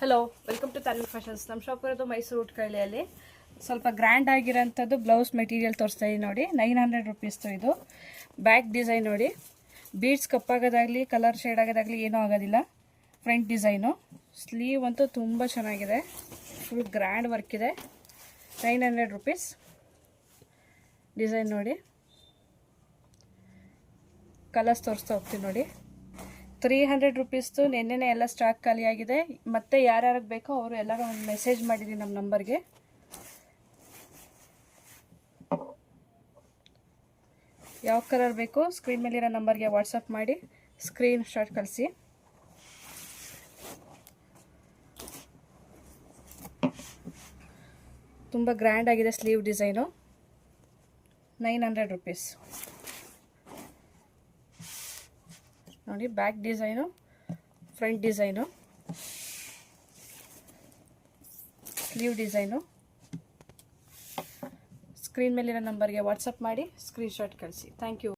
Hello, welcome to Tanvi fashions. ನಮ್ಮ shop ಇರೋದು ಮೈಸೂರು ಉಟ್ಕಳ್ಳಿಯಲ್ಲಿ. ಸ್ವಲ್ಪ ಗ್ರ್ಯಾಂಡ್ ಆಗಿರೋಂಥದ್ದು ಬ್ಲೌಸ್ ಮೆಟೀರಿಯಲ್ ತೋರಿಸ್ತಾ ಇದ್ದೀನಿ ನೋಡಿ. 900 ರುಪೀಸ್ದು ಇದು. ಬ್ಯಾಕ್ ಡಿಸೈನ್ ನೋಡಿ, ಬೀಡ್ಸ್ ಕಪ್ಪಾಗೋದಾಗಲಿ ಕಲರ್ ಶೇಡ್ ಆಗೋದಾಗಲಿ ಏನೂ ಆಗೋದಿಲ್ಲ. ಫ್ರಂಟ್ ಡಿಸೈನು, ಸ್ಲೀವ್ ಅಂತೂ ತುಂಬ ಚೆನ್ನಾಗಿದೆ, ಫುಲ್ ಗ್ರ್ಯಾಂಡ್ ವರ್ಕ್ ಇದೆ. 900 ರುಪೀಸ್. ಡಿಸೈನ್ ನೋಡಿ, ಕಲರ್ಸ್ ತೋರಿಸ್ತಾ ಹೋಗ್ತೀನಿ ನೋಡಿ. 300 ರುಪೀಸ್ದು ನೆನ್ನೆನೇ ಎಲ್ಲ ಸ್ಟಾಕ್ ಖಾಲಿಯಾಗಿದೆ. ಮತ್ತೆ ಯಾರ್ಯಾರಿಗೆ ಬೇಕೋ ಅವರು ಎಲ್ಲರೂ ಒಂದು ಮೆಸೇಜ್ ಮಾಡಿದ್ದೀನಿ ನಮ್ಮ ನಂಬರ್ಗೆ. ಯಾವ ಕಲರ್ ಬೇಕು ಸ್ಕ್ರೀನ್ ಮೇಲಿರೋ ನಂಬರ್ಗೆ ವಾಟ್ಸಪ್ ಮಾಡಿ ಸ್ಕ್ರೀನ್ ಶಾಟ್ ಕಳಿಸಿ. ತುಂಬ ಗ್ರ್ಯಾಂಡ್ ಆಗಿದೆ ಸ್ಲೀವ್ ಡಿಸೈನು. 900 ರುಪೀಸ್ ನೋಡಿ. Back design, front design, sleeve design. Screen ಮೇಲಿರೋ ನಂಬರ್ಗೆ ವಾಟ್ಸಪ್ ಮಾಡಿ ಸ್ಕ್ರೀನ್ಶಾಟ್ ಕಳಿಸಿ. Thank you.